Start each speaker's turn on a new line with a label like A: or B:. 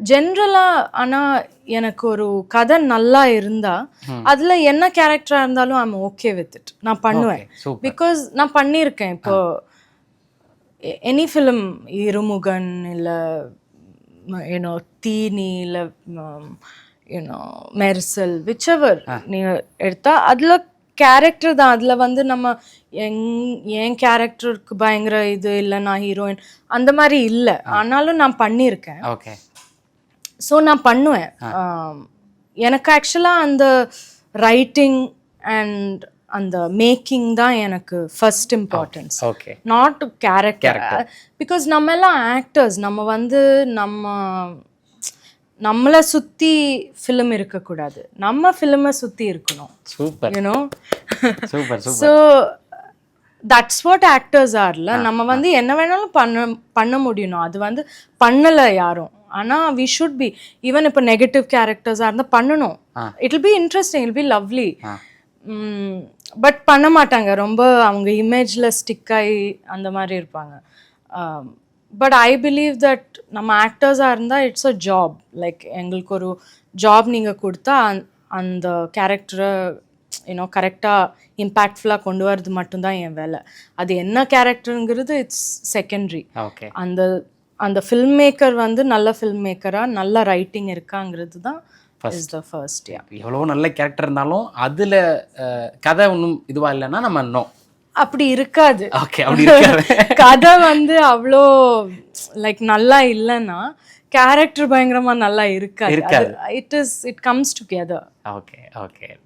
A: ஜென்ரலாக ஆனால் எனக்கு ஒரு கதை நல்லா இருந்தால் அதில் என்ன கேரக்டராக இருந்தாலும் ஐம் ஓகே வித் இட். நான் பண்ணுவேன். பிகாஸ் நான் பண்ணியிருக்கேன். இப்போ எனி ஃபிலிம் இருமுகன் இல்லை யூனோ தீனி இல்லை யூனோ மெர்சல் விச்செவர் நீங்கள் எடுத்தால் அதில் கேரக்டர் தான். அதில் வந்து நம்ம என் கேரக்டருக்கு பயங்கர இது இல்லை, நான் ஹீரோயின் அந்த மாதிரி இல்லை. ஆனாலும் நான் பண்ணியிருக்கேன்.
B: ஓகே.
A: ஸோ நான் பண்ணுவேன். எனக்கு ஆக்சுவலாக அந்த ரைட்டிங் அண்ட் அந்த மேக்கிங் தான் எனக்கு first importance.
B: Okay.
A: Not character. Because நம்ம எல்லாம் ஆக்டர்ஸ். நம்ம வந்து நம்மளை சுற்றி ஃபிலிம் இருக்கக்கூடாது, நம்ம ஃபிலிமை சுற்றி இருக்கணும்.
B: Super.
A: You know
B: super.
A: So that's what actors ஆர்ல. நம்ம வந்து என்ன வேணாலும் பண்ண முடியணும். அது வந்து பண்ணலை யாரும். ஆனால் வி ஷுட் பி ஈவன் இப்போ நெகட்டிவ் கேரக்டர்ஸாக இருந்தால் பண்ணணும். It will be interesting, it be lovely. But பண்ண மாட்டாங்க. ரொம்ப அவங்க இமேஜில் ஸ்டிக் ஆகி அந்த மாதிரி இருப்பாங்க. பட் ஐ பிலீவ் தட் நம்ம ஆக்டர்ஸாக இருந்தால் இட்ஸ் அ ஜாப். லைக் எங்களுக்கு ஒரு ஜாப் நீங்கள் கொடுத்தா அந்த கேரக்டரை யூனோ கரெக்டாக இம்பேக்ட்ஃபுல்லாக கொண்டு வரது மட்டும்தான் என் வேலை. அது என்ன கேரக்டருங்கிறது இட்ஸ் செகண்டரி.
B: ஓகே.
A: அந்த ஃபில்ம் மேக்கர் வந்து நல்ல ஃபில்ம் மேக்கராக நல்ல ரைட்டிங் இருக்காங்கிறது தான் இஸ் த ஃபர்ஸ்ட்.
B: எவ்வளோ நல்ல கேரக்டர் இருந்தாலும் அதில் கதை ஒன்றும் இதுவாக இல்லைன்னா நம்ம இன்னும்
A: அப்படி இருக்காது.
B: ஓகே. அப்படி இருக்காது.
A: கதை வந்து அவ்வளோ லைக் நல்லா இல்லைன்னா கேரக்டர் பயங்கரமாக நல்லா இருக்காது. It comes together.
B: Okay. Okay.